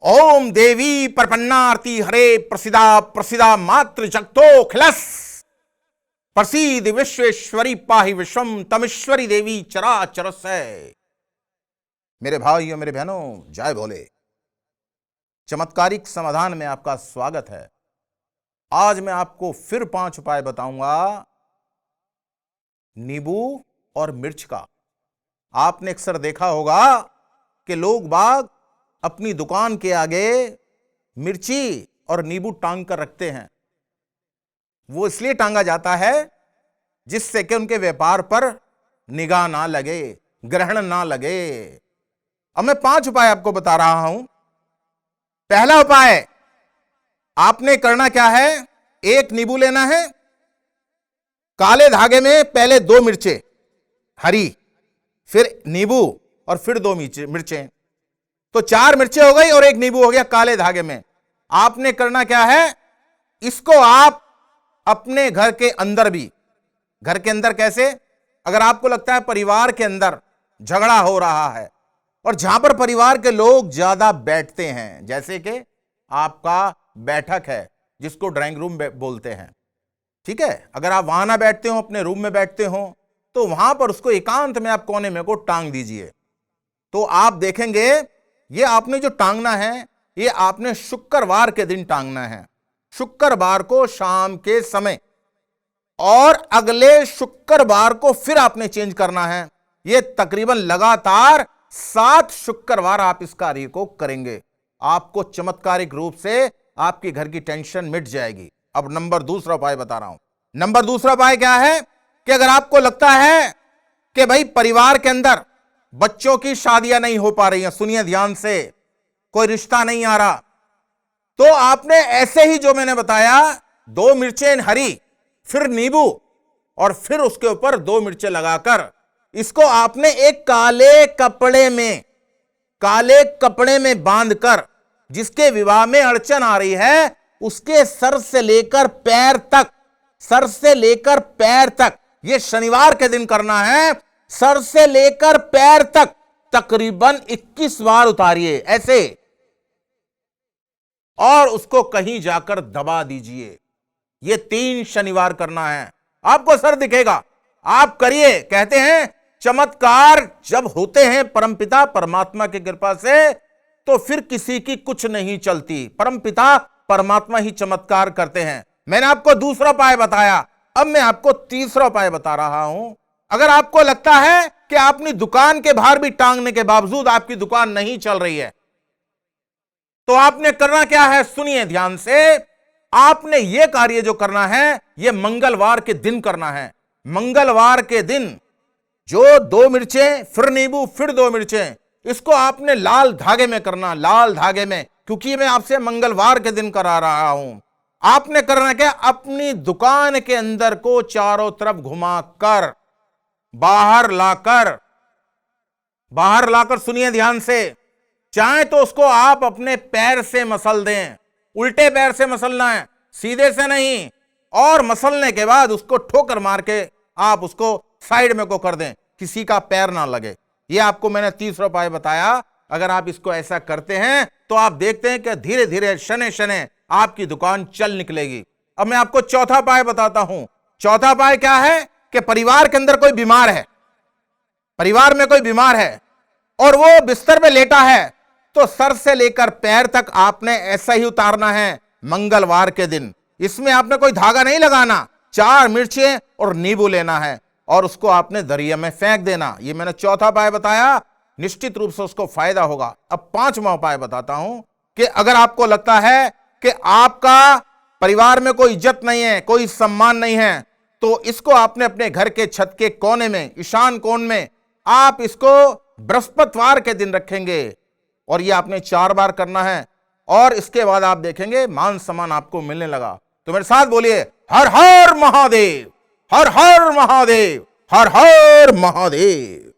ओम देवी प्रपन्नार्ति हरे प्रसिदा प्रसिदा मातृ जगतो खिलस प्रसीद विश्वेश्वरी पाहि विश्वम तमेश्वरी देवी चराचरस है। मेरे भाइयों मेरे बहनों, जय भोले। चमत्कारिक समाधान में आपका स्वागत है। आज मैं आपको फिर 5 उपाय बताऊंगा नींबू और मिर्च का। आपने अक्सर देखा होगा कि लोग बाग अपनी दुकान के आगे मिर्ची और नींबू टांग कर रखते हैं। वो इसलिए टांगा जाता है जिससे कि उनके व्यापार पर निगाह ना लगे, ग्रहण ना लगे। अब मैं 5 उपाय आपको बता रहा हूं। पहला उपाय आपने करना क्या है, एक नींबू लेना है, काले धागे में पहले 2 मिर्चें हरी, फिर नींबू और फिर 2 मिर्चें, तो 4 मिर्चें हो गई और एक नींबू हो गया काले धागे में। आपने करना क्या है, इसको आप अपने घर के अंदर भी, घर के अंदर कैसे, अगर आपको लगता है परिवार के अंदर झगड़ा हो रहा है और जहां पर परिवार के लोग ज्यादा बैठते हैं, जैसे कि आपका बैठक है जिसको ड्राइंग रूम बोलते हैं, ठीक है, अगर आप वहां ना बैठते हो, अपने रूम में बैठते हो, तो वहां पर उसको एकांत में आप कोने में को टांग दीजिए। तो आप देखेंगे ये आपने जो टांगना है, ये आपने शुक्रवार के दिन टांगना है, शुक्रवार को शाम के समय, और अगले शुक्रवार को फिर आपने चेंज करना है। ये तकरीबन लगातार 7 शुक्रवार आप इस कार्य को करेंगे। आपको चमत्कारिक रूप से आपके घर की टेंशन मिट जाएगी। अब दूसरा उपाय बता रहा हूं। दूसरा उपाय क्या है कि अगर आपको लगता है कि भाई परिवार के अंदर बच्चों की शादियां नहीं हो पा रही हैं, सुनिए ध्यान से, कोई रिश्ता नहीं आ रहा, तो आपने ऐसे ही जो मैंने बताया 2 मिर्चें हरी, फिर नींबू और फिर उसके ऊपर 2 मिर्चें लगाकर इसको आपने एक काले कपड़े में बांधकर, जिसके विवाह में अड़चन आ रही है, उसके सर से लेकर पैर तक, ये शनिवार के दिन करना है, सर से लेकर पैर तक तकरीबन 21 बार उतारिए ऐसे, और उसको कहीं जाकर दबा दीजिए। ये 3 शनिवार करना है, आपको असर दिखेगा। आप करिए। कहते हैं चमत्कार जब होते हैं परमपिता परमात्मा की कृपा से, तो फिर किसी की कुछ नहीं चलती। परमपिता परमात्मा ही चमत्कार करते हैं। मैंने आपको दूसरा उपाय बताया, अब मैं आपको तीसरा उपाय बता रहा हूं। अगर आपको लगता है कि अपनी दुकान के बाहर भी टांगने के बावजूद आपकी दुकान नहीं चल रही है, तो आपने करना क्या है, सुनिए ध्यान से। आपने यह कार्य जो करना है, यह मंगलवार के दिन करना है। मंगलवार के दिन जो 2 मिर्चें, फिर नींबू, फिर 2 मिर्चें, इसको आपने लाल धागे में करना, लाल धागे में, क्योंकि मैं आपसे मंगलवार के दिन करा रहा हूं। आपने करना क्या, अपनी दुकान के अंदर को चारों तरफ घुमाकर बाहर लाकर सुनिए ध्यान से, चाहे तो उसको आप अपने पैर से मसल दें, उल्टे पैर से मसलना है, सीधे से नहीं, और मसलने के बाद उसको ठोकर मार के आप उसको साइड में को कर दें, किसी का पैर ना लगे। ये आपको मैंने तीसरा उपाय बताया। अगर आप इसको ऐसा करते हैं तो आप देखते हैं कि धीरे धीरे शने शने आपकी दुकान चल निकलेगी। अब मैं आपको चौथा उपाय बताता हूं। चौथा उपाय क्या है कि परिवार के अंदर कोई बीमार है, परिवार में कोई बीमार है और वो बिस्तर पे लेटा है, तो सर से लेकर पैर तक आपने ऐसा ही उतारना है मंगलवार के दिन। इसमें आपने कोई धागा नहीं लगाना, 4 मिर्चें और नींबू लेना है और उसको आपने दरिया में फेंक देना। ये मैंने चौथा उपाय बताया, निश्चित रूप से उसको फायदा होगा। अब 5वां उपाय बताता हूं कि अगर आपको लगता है कि आपका परिवार में कोई इज्जत नहीं है, कोई सम्मान नहीं है, तो इसको आपने अपने घर के छत के कोने में, ईशान कोण में, आप इसको बृहस्पतिवार के दिन रखेंगे और ये आपने 4 बार करना है, और इसके बाद आप देखेंगे मान सम्मान आपको मिलने लगा। तो मेरे साथ बोलिए, हर हर महादेव, हर हर महादेव, हर हर महादेव।